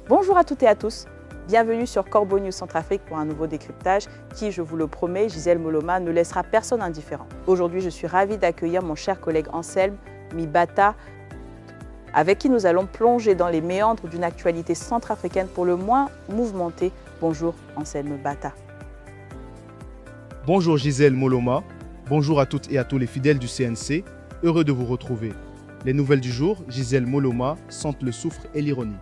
Bonjour à toutes et à tous, bienvenue sur Corbeau News Centrafrique pour un nouveau décryptage qui, je vous le promets, Gisèle Moloma ne laissera personne indifférent. Aujourd'hui, je suis ravie d'accueillir mon cher collègue Anselme Mbata, avec qui nous allons plonger dans les méandres d'une actualité centrafricaine pour le moins mouvementée. Bonjour Anselme Mbata. Bonjour Gisèle Moloma, bonjour à toutes et à tous les fidèles du CNC, heureux de vous retrouver. Les nouvelles du jour, Gisèle Moloma sentent le soufre et l'ironie.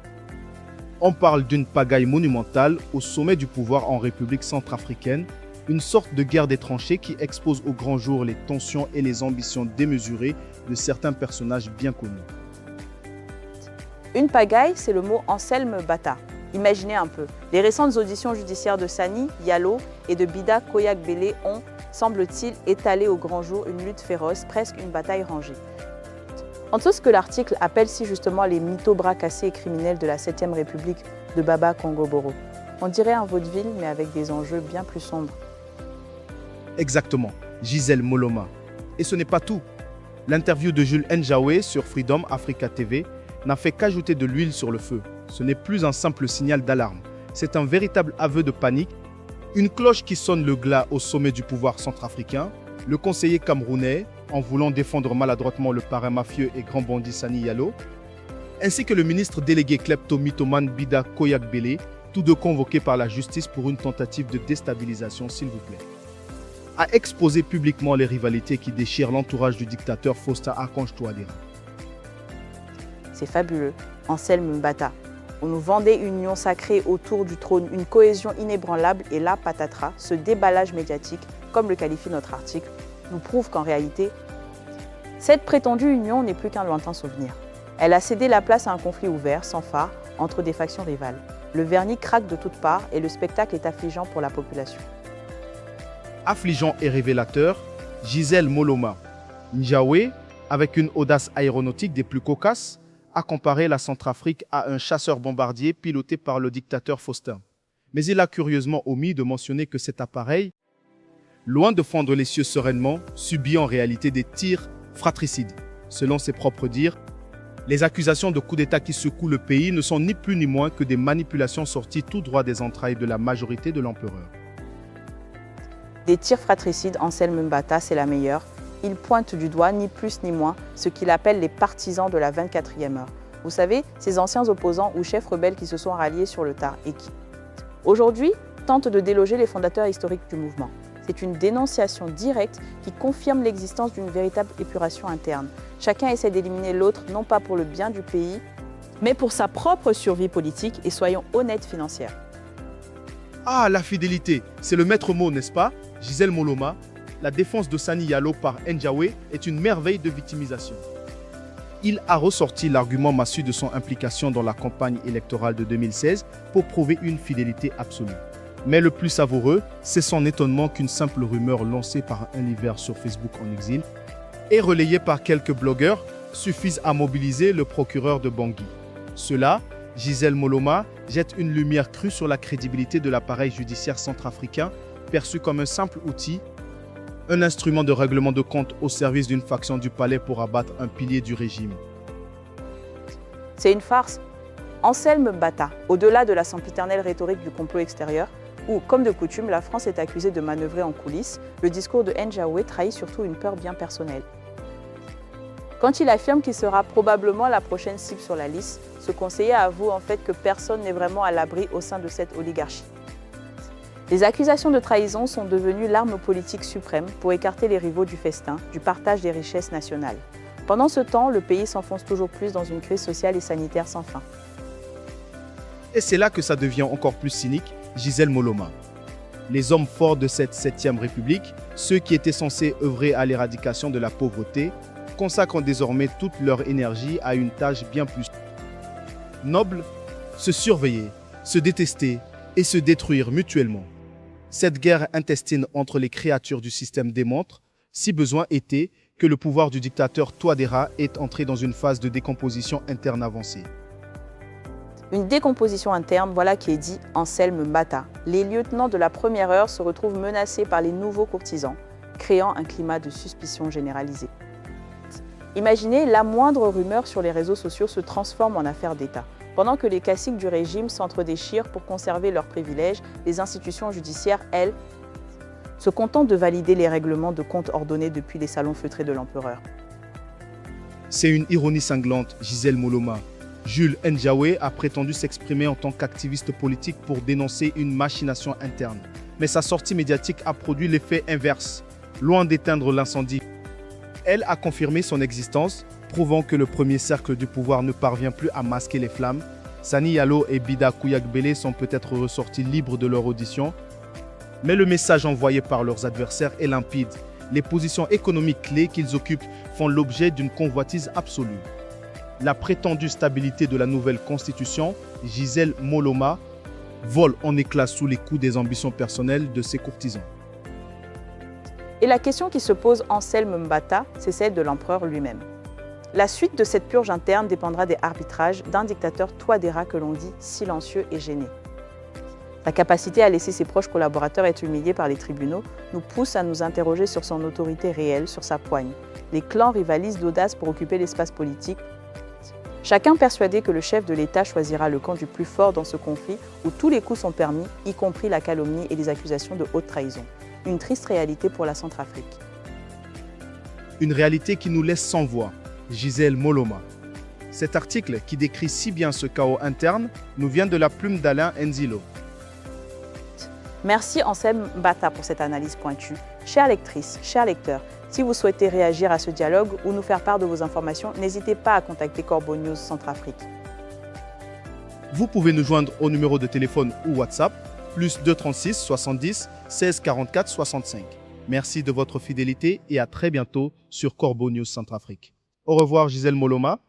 On parle d'une pagaille monumentale au sommet du pouvoir en République centrafricaine, une sorte de guerre des tranchées qui expose au grand jour les tensions et les ambitions démesurées de certains personnages bien connus. Une pagaille, c'est le mot Anselme Mbata. Imaginez un peu, les récentes auditions judiciaires de Sani Diallo et de Bida Koyak-Bellé ont, semble-t-il, étalé au grand jour une lutte féroce, presque une bataille rangée. Entre ce que l'article appelle si justement les mythos bras cassés et criminels de la 7e République de Baba Congo-Boro. On dirait un vaudeville, mais avec des enjeux bien plus sombres. Exactement, Gisèle Moloma. Et ce n'est pas tout. L'interview de Jules Njawe sur Freedom Africa TV n'a fait qu'ajouter de l'huile sur le feu. Ce n'est plus un simple signal d'alarme. C'est un véritable aveu de panique, une cloche qui sonne le glas au sommet du pouvoir centrafricain. Le conseiller camerounais, en voulant défendre maladroitement le parrain mafieux et grand bandit Sani Diallo, ainsi que le ministre délégué kleptomythomane Bida Koyak-Bellé, tous deux convoqués par la justice pour une tentative de déstabilisation, s'il vous plaît, a exposé publiquement les rivalités qui déchirent l'entourage du dictateur Faustin Archange Touadéra. C'est fabuleux, Anselme Mbata. On nous vendait une union sacrée autour du trône, une cohésion inébranlable, et là, patatras, ce déballage médiatique, comme le qualifie notre article, nous prouve qu'en réalité, cette prétendue union n'est plus qu'un lointain souvenir. Elle a cédé la place à un conflit ouvert, sans phare, entre des factions rivales. Le vernis craque de toutes parts et le spectacle est affligeant pour la population. Affligeant et révélateur, Gisèle Moloma Njawe, avec une audace aéronautique des plus cocasses, a comparé la Centrafrique à un chasseur-bombardier piloté par le dictateur Faustin. Mais il a curieusement omis de mentionner que cet appareil, loin de fendre les cieux sereinement, subit en réalité des tirs fratricides. Selon ses propres dires, les accusations de coup d'État qui secouent le pays ne sont ni plus ni moins que des manipulations sorties tout droit des entrailles de la majorité de l'empereur. Des tirs fratricides, Anselme Mbata, c'est la meilleure. Il pointe du doigt, ni plus ni moins, ce qu'il appelle les partisans de la 24e heure. Vous savez, ces anciens opposants ou chefs rebelles qui se sont ralliés sur le tard et qui, aujourd'hui, tentent de déloger les fondateurs historiques du mouvement. C'est une dénonciation directe qui confirme l'existence d'une véritable épuration interne. Chacun essaie d'éliminer l'autre, non pas pour le bien du pays, mais pour sa propre survie politique et soyons honnêtes financière. Ah, la fidélité, c'est le maître mot, n'est-ce pas, Gisèle Moloma? La défense de Sani Diallo par Njawe est une merveille de victimisation. Il a ressorti l'argument massu de son implication dans la campagne électorale de 2016 pour prouver une fidélité absolue. Mais le plus savoureux, c'est son étonnement qu'une simple rumeur lancée par un livreur sur Facebook en exil et relayée par quelques blogueurs suffise à mobiliser le procureur de Bangui. Cela, Gisèle Moloma jette une lumière crue sur la crédibilité de l'appareil judiciaire centrafricain perçu comme un simple outil, un instrument de règlement de compte au service d'une faction du palais pour abattre un pilier du régime. C'est une farce. Anselme Mbata, au-delà de la sempiternelle rhétorique du complot extérieur, où, comme de coutume, la France est accusée de manœuvrer en coulisses, le discours de Njawe trahit surtout une peur bien personnelle. Quand il affirme qu'il sera probablement la prochaine cible sur la liste, ce conseiller avoue en fait que personne n'est vraiment à l'abri au sein de cette oligarchie. Les accusations de trahison sont devenues l'arme politique suprême pour écarter les rivaux du festin, du partage des richesses nationales. Pendant ce temps, le pays s'enfonce toujours plus dans une crise sociale et sanitaire sans fin. Et c'est là que ça devient encore plus cynique, Gisèle Moloma. Les hommes forts de cette 7e République, ceux qui étaient censés œuvrer à l'éradication de la pauvreté, consacrent désormais toute leur énergie à une tâche bien plus noble, se surveiller, se détester et se détruire mutuellement. Cette guerre intestine entre les créatures du système démontre, si besoin était, que le pouvoir du dictateur Touadéra est entré dans une phase de décomposition interne avancée. Une décomposition interne, voilà qui est dit Anselme Mbata. Les lieutenants de la première heure se retrouvent menacés par les nouveaux courtisans, créant un climat de suspicion généralisée. Imaginez, la moindre rumeur sur les réseaux sociaux se transforme en affaire d'État. Pendant que les caciques du régime s'entre-déchirent pour conserver leurs privilèges, les institutions judiciaires, elles, se contentent de valider les règlements de compte ordonnés depuis les salons feutrés de l'empereur. C'est une ironie cinglante, Gisèle Moloma. Jules N'Djaoué a prétendu s'exprimer en tant qu'activiste politique pour dénoncer une machination interne. Mais sa sortie médiatique a produit l'effet inverse, loin d'éteindre l'incendie. Elle a confirmé son existence, prouvant que le premier cercle du pouvoir ne parvient plus à masquer les flammes. Sani Yalo et Bida Kouyagbélé sont peut-être ressortis libres de leur audition, mais le message envoyé par leurs adversaires est limpide. Les positions économiques clés qu'ils occupent font l'objet d'une convoitise absolue. La prétendue stabilité de la nouvelle constitution, Gisèle Moloma, vole en éclats sous les coups des ambitions personnelles de ses courtisans. Et la question qui se pose Anselme Mbata, c'est celle de l'empereur lui-même. La suite de cette purge interne dépendra des arbitrages d'un dictateur Touadéra que l'on dit silencieux et gêné. Sa capacité à laisser ses proches collaborateurs être humiliés par les tribunaux nous pousse à nous interroger sur son autorité réelle, sur sa poigne. Les clans rivalisent d'audace pour occuper l'espace politique. Chacun persuadé que le chef de l'État choisira le camp du plus fort dans ce conflit où tous les coups sont permis, y compris la calomnie et les accusations de haute trahison. Une triste réalité pour la Centrafrique. Une réalité qui nous laisse sans voix. Gisèle Moloma. Cet article, qui décrit si bien ce chaos interne, nous vient de la plume d'Alain Nzilo. Merci Anselme Mbata pour cette analyse pointue. Chères lectrices, chers lecteurs, si vous souhaitez réagir à ce dialogue ou nous faire part de vos informations, n'hésitez pas à contacter Corbeau News Centrafrique. Vous pouvez nous joindre au numéro de téléphone ou WhatsApp, plus 236 70 16 44 65. Merci de votre fidélité et à très bientôt sur Corbeau News Centrafrique. Au revoir Gisèle Moloma.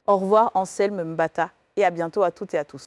Au revoir Anselme Mbata et à bientôt à toutes et à tous.